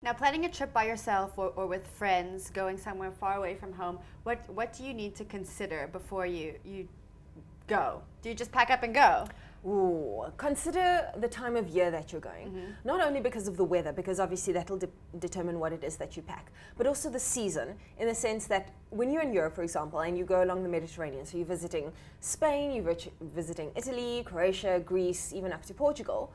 Now, planning a trip by yourself or with friends, going somewhere far away from home, what do you need to consider before you go? Do you just pack up and go? Ooh, consider the time of year that you're going. Not only because of the weather, because obviously that'll determine what it is that you pack, but also the season, in the sense that when you're in Europe, for example, and you go along the Mediterranean, so you're visiting Spain, you're visiting Italy, Croatia, Greece, even up to Portugal,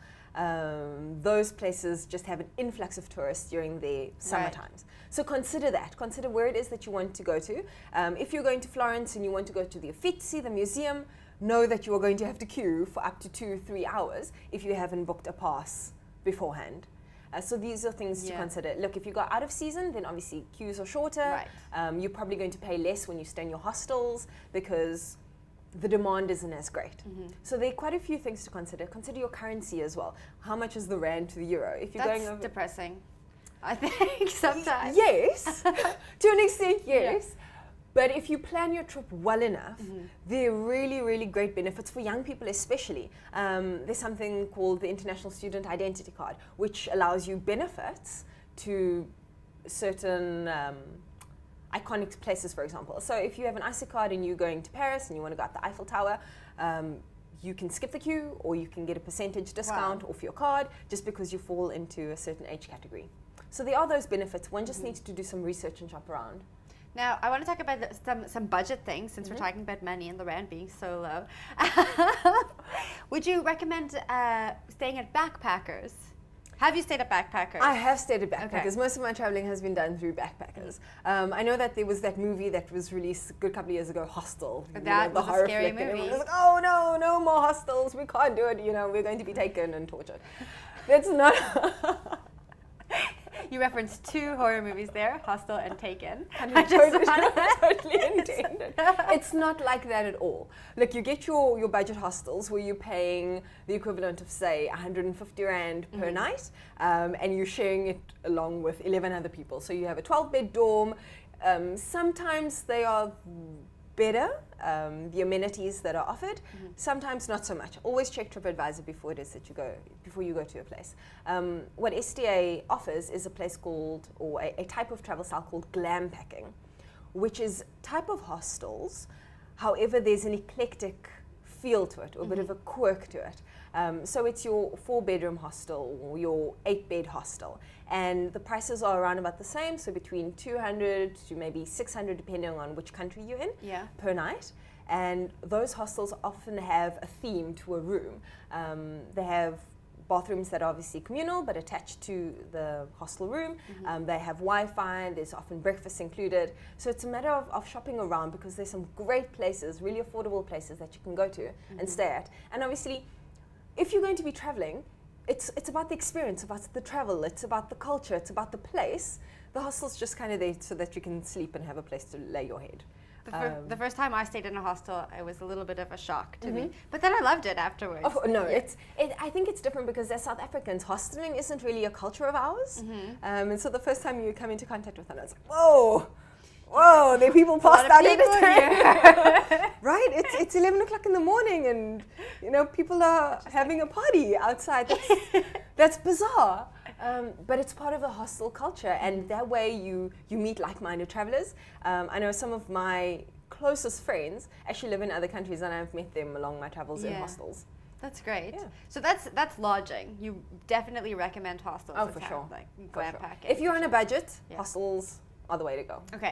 those places just have an influx of tourists during the summer times. So consider that. Consider where it is that you want to go to. If you're going to Florence and you want to go to the Uffizi, the museum, know that you are going to have to queue for up to 2-3 hours if you haven't booked a pass beforehand. So these are things to consider. Look, if you go out of season, then obviously queues are shorter. Right. You're probably going to pay less when you stay in your hostels because the demand isn't as great. So there are quite a few things to consider. Consider your currency as well. How much is the rand to the euro? If you're going over, depressing, I think, sometimes. Yes, to an extent, yes. Yeah. But if you plan your trip well enough, there are really, really great benefits for young people especially. There's something called the International Student Identity Card, which allows you benefits to certain iconic places, for example. So if you have an ISA card and you're going to Paris and you want to go up the Eiffel Tower, you can skip the queue, or you can get a percentage discount off your card just because you fall into a certain age category. So there are those benefits. One just needs to do some research and shop around. Now, I want to talk about some budget things, since we're talking about money and the rand being so low. Would you recommend staying at backpackers? Have you stayed at backpackers? I have stayed at backpackers. Okay. Most of my traveling has been done through backpackers. I know that there was that movie that was released a good couple of years ago, Hostel. That was a scary movie. And it was like, oh no, no more hostels. We can't do it. You know, we're going to be taken and tortured. That's not... You referenced 2 horror movies there, Hostel and Taken. Totally intended. It's not like that at all. Look, you get your budget hostels where you're paying the equivalent of, say, 150 Rand per night, and you're sharing it along with 11 other people. So you have a 12-bed dorm. Sometimes they are better, the amenities that are offered, sometimes not so much. Always check TripAdvisor before you go to a place. What STA offers is a place called, or a type of travel style called glam packing, which is type of hostels. However, there's an eclectic feel to it, or a bit of a quirk to it. So it's your 4-bedroom hostel or your 8-bed hostel, and the prices are around about the same, so between 200 to maybe 600 depending on which country you're in per night. And those hostels often have a theme to a room. They have bathrooms that are obviously communal but attached to the hostel room. They have Wi-Fi, there's often breakfast included. So it's a matter of shopping around, because there's some great places, really affordable places that you can go to and stay at. And obviously, if you're going to be traveling, it's about the experience, about the travel, it's about the culture, it's about the place. The hostel's just kind of there so that you can sleep and have a place to lay your head. The first time I stayed in a hostel, it was a little bit of a shock to me, but then I loved it afterwards. I think it's different because as South Africans, hosteling isn't really a culture of ours. And so the first time you come into contact with them, it's like, whoa, there are people passed out in the train. Right? It's 11 o'clock in the morning, and you know people are having a party outside. That's bizarre. But it's part of the hostel culture, and that way you meet like-minded travelers. I know some of my closest friends actually live in other countries, and I've met them along my travels in hostels. That's great. Yeah. So that's lodging. You definitely recommend hostels. Oh, for sure. Like glam packing. If you're on a budget, hostels are the way to go. Okay.